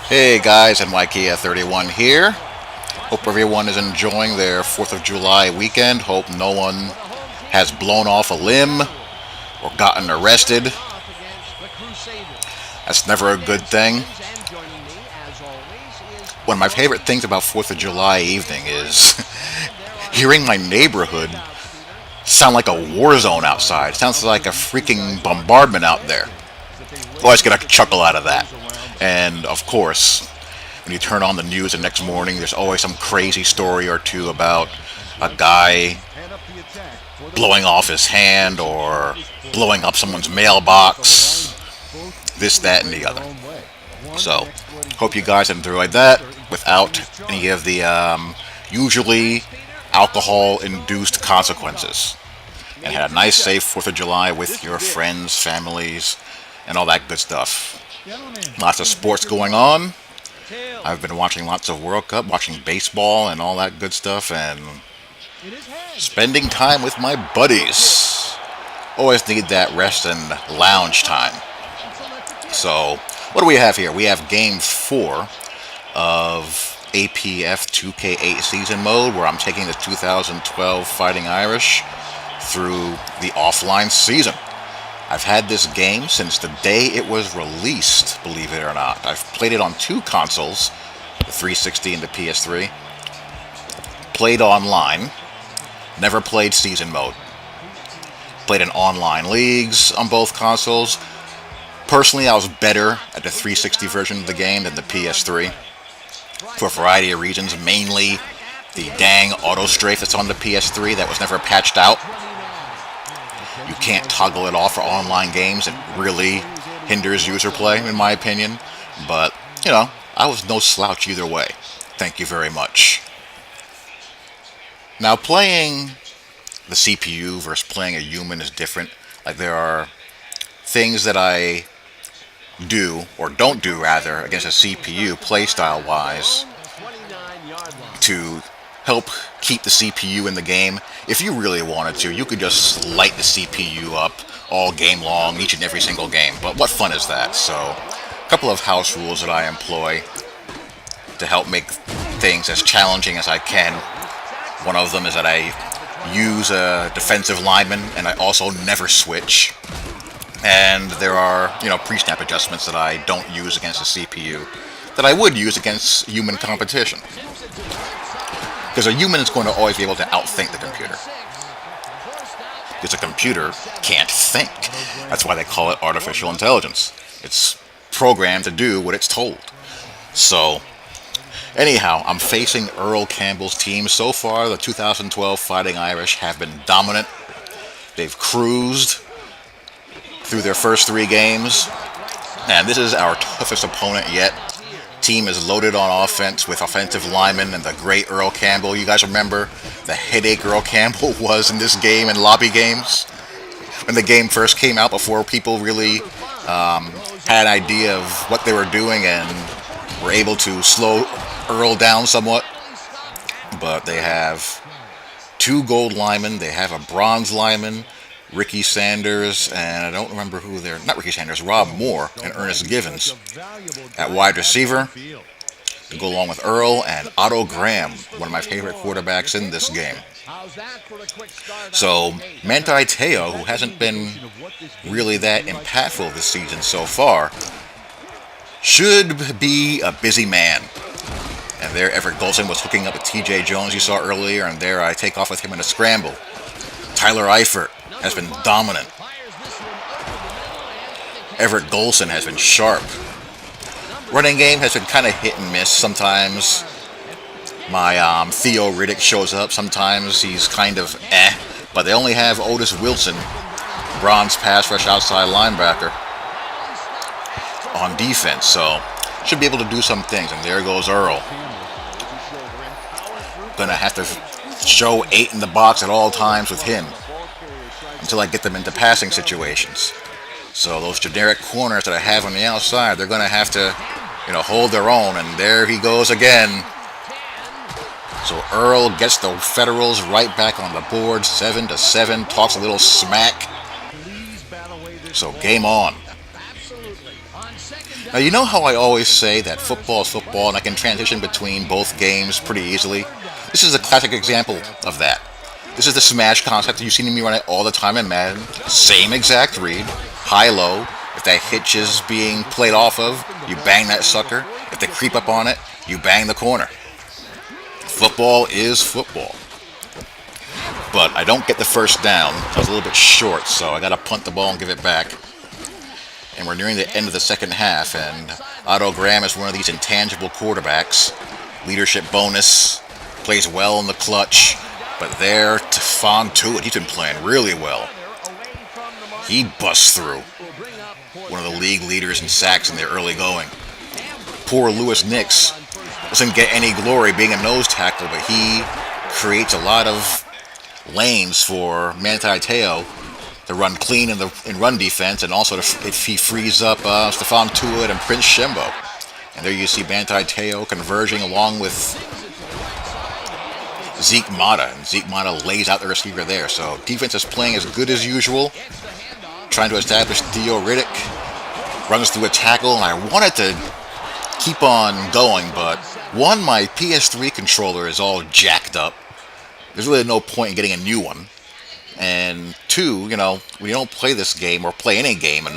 Hey guys, NYKF31 here. Hope everyone is enjoying their 4th of July weekend. Hope no one has blown off a limb or gotten arrested. That's never a good thing. One of my favorite things about 4th of July evening is hearing my neighborhood sound like a war zone outside. It sounds like a freaking bombardment out there. Always get a chuckle out of that. And of course, when you turn on the news the next morning, there's always some crazy story or two about a guy blowing off his hand or blowing up someone's mailbox, this, that, and the other. So, hope you guys enjoyed that without any of the usually alcohol-induced consequences. And had a nice, safe 4th of July with your friends, families, and all that good stuff. Lots of sports going on. I've been watching lots of World Cup, watching baseball and all that good stuff, and spending time with my buddies. Always need that rest and lounge time. So, what do we have here? We have Game 4 of APF2K8 season mode, where I'm taking the 2012 Fighting Irish through the offline season. I've had this game since the day it was released, believe it or not. I've played it on two consoles, the 360 and the PS3. Played online, never played season mode. Played in online leagues on both consoles. Personally, I was better at the 360 version of the game than the PS3 for a variety of reasons, mainly the dang auto strafe that's on the PS3 that was never patched out. You can't toggle it off for online games. It really hinders user play, in my opinion. But, I was no slouch either way. Thank you very much. Now, playing the CPU versus playing a human is different. Like, there are things that I do, or don't do rather, against a CPU, playstyle-wise, to help keep the CPU in the game. If you really wanted to, you could just light the CPU up all game long, each and every single game. But what fun is that? So, a couple of house rules that I employ to help make things as challenging as I can. One of them is that I use a defensive lineman, and I also never switch. And there are, pre-snap adjustments that I don't use against the CPU that I would use against human competition. Because a human is going to always be able to outthink the computer. Because a computer can't think. That's why they call it artificial intelligence. It's programmed to do what it's told. So, anyhow, I'm facing Earl Campbell's team. So far, the 2012 Fighting Irish have been dominant. They've cruised through their first 3 games. And this is our toughest opponent yet. Team is loaded on offense with offensive linemen and the great Earl Campbell. You guys remember the headache Earl Campbell was in this game and lobby games? When the game first came out, before people really had an idea of what they were doing and were able to slow Earl down somewhat. But they have 2 gold linemen, they have a bronze lineman, Ricky Sanders, and I don't remember who they're... Not Ricky Sanders, Rob Moore and Ernest Givens at wide receiver to go along with Earl and Otto Graham, one of my favorite quarterbacks in this game. So, Manti Te'o, who hasn't been really that impactful this season so far, should be a busy man. And there, Everett Golson was hooking up with TJ Jones you saw earlier, and there I take off with him in a scramble. Tyler Eifert has been dominant. Everett Golson has been sharp. Running game has been kind of hit and miss. Sometimes my Theo Riddick shows up. Sometimes he's kind of But they only have Otis Wilson, bronze pass rush outside linebacker, on defense. So should be able to do some things. And there goes Earl. Gonna have to show 8 in the box at all times with him until I get them into passing situations. So those generic corners that I have on the outside, they're going to have to, hold their own. And there he goes again. So Earl gets the Federals right back on the board, 7-7, talks a little smack. So game on. Now, you know how I always say that football is football and I can transition between both games pretty easily? This is a classic example of that. This is the smash concept. You've seen me run it all the time in Madden. Same exact read, high-low. If that hitch is being played off of, you bang that sucker. If they creep up on it, you bang the corner. Football is football. But I don't get the first down. I was a little bit short, so I got to punt the ball and give it back. And we're nearing the end of the second half, and Otto Graham is one of these intangible quarterbacks. Leadership bonus, plays well in the clutch, but there, Tefon Tuitt, he's been playing really well. He busts through. One of the league leaders in sacks in the early going. Poor Lewis Nix doesn't get any glory being a nose tackle, but he creates a lot of lanes for Manti Te'o to run clean in run defense, and also if he frees up Tefon Tuitt and Prince Shembo. And there you see Manti Te'o converging along with Zeke Mata. And Zeke Mata lays out the receiver there. So defense is playing as good as usual, trying to establish Theo Riddick. Runs through a tackle, and I wanted to keep on going, but one, my PS3 controller is all jacked up. There's really no point in getting a new one. And two, we don't play this game or play any game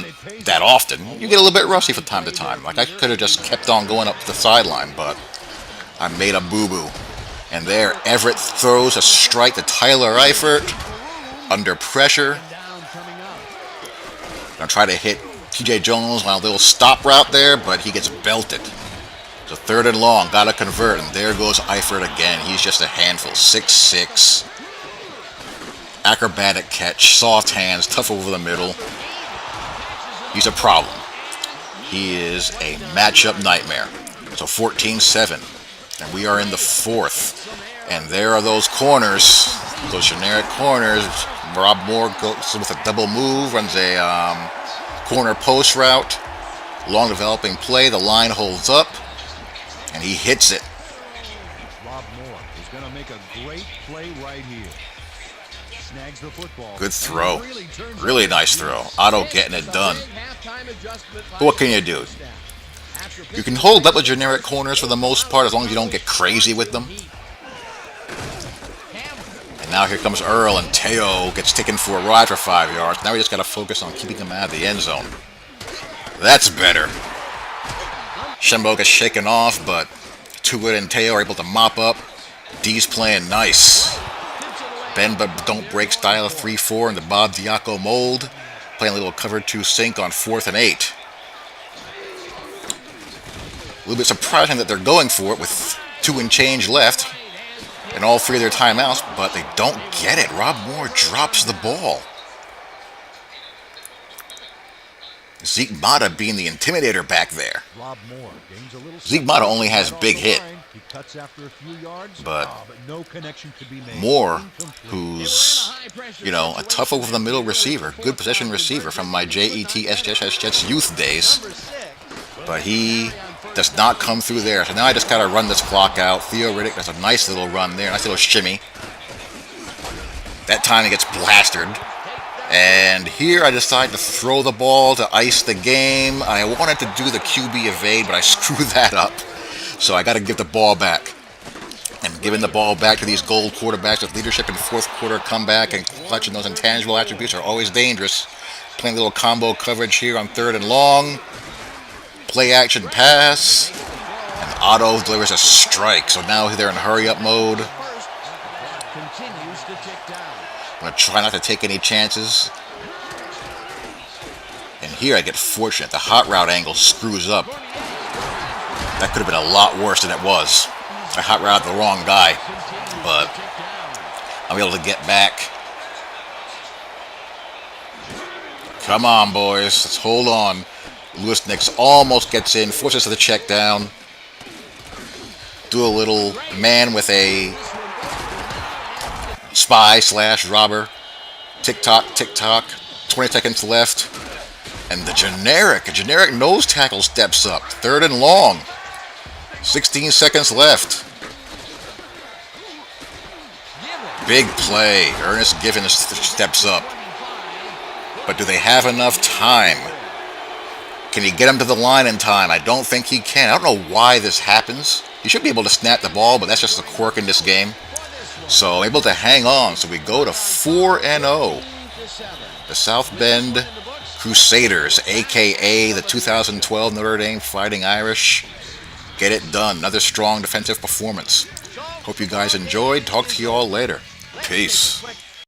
that often. You get a little bit rusty from time to time. Like, I could have just kept on going up the sideline, but I made a boo-boo. And there, Everett throws a strike to Tyler Eifert under pressure. Gonna try to hit TJ Jones on a little stop route there, but he gets belted. So third and long, gotta convert, and there goes Eifert again. He's just a handful, 6'6". Acrobatic catch, soft hands, tough over the middle. He's a problem. He is a matchup nightmare. So 14-7, and we are in the fourth. And there are those corners, those generic corners. Rob Moore goes with a double move, runs a corner post route, long developing play. The line holds up, and he hits it. Rob Moore is going to make a great play right here. Snags the football. Good throw. Really nice throw. Otto getting it done. But what can you do? You can hold up with generic corners for the most part as long as you don't get crazy with them. And now here comes Earl, and Te'o gets taken for a ride for 5 yards. Now we just got to focus on keeping him out of the end zone. That's better. Shembo gets shaken off, but Tuitt and Te'o are able to mop up. D's playing nice. Bend but don't break style of 3-4 in the Bob Diaco mold. Playing a little cover 2 sink on 4th and 8. A little bit surprising that they're going for it with 2 and change left and all 3 of their timeouts, but they don't get it. Rob Moore drops the ball. Zeke Mata being the intimidator back there. Zeke Mata only has big hit. But Moore, who's, a tough over the middle receiver, good possession receiver from my Jets youth days. But he does not come through there. So now I just got to run this clock out. Theo Riddick does a nice little run there, nice little shimmy. That time he gets blasted. And here I decide to throw the ball to ice the game. I wanted to do the QB evade, but I screwed that up. So I got to give the ball back. And giving the ball back to these gold quarterbacks with leadership in fourth quarter comeback and clutch and those intangible attributes are always dangerous. Playing a little combo coverage here on 3rd and long. Play action pass. And Otto delivers a strike. So now they're in hurry-up mode. I'm going to try not to take any chances. And here I get fortunate. The hot route angle screws up. That could have been a lot worse than it was. I hot routed the wrong guy. But I'm able to get back. Come on, boys. Let's hold on. Lewis Nix almost gets in. Forces to the check down. Do a little man with a spy/robber. Tick-tock, tick-tock. 20 seconds left. And the generic nose tackle steps up. 3rd and long. 16 seconds left. Big play. Ernest Givens steps up. But do they have enough time? Can he get him to the line in time? I don't think he can. I don't know why this happens. He should be able to snap the ball, but that's just a quirk in this game. So I'm able to hang on. So we go to 4-0. The South Bend Crusaders, a.k.a. the 2012 Notre Dame Fighting Irish, get it done. Another strong defensive performance. Hope you guys enjoyed. Talk to you all later. Peace.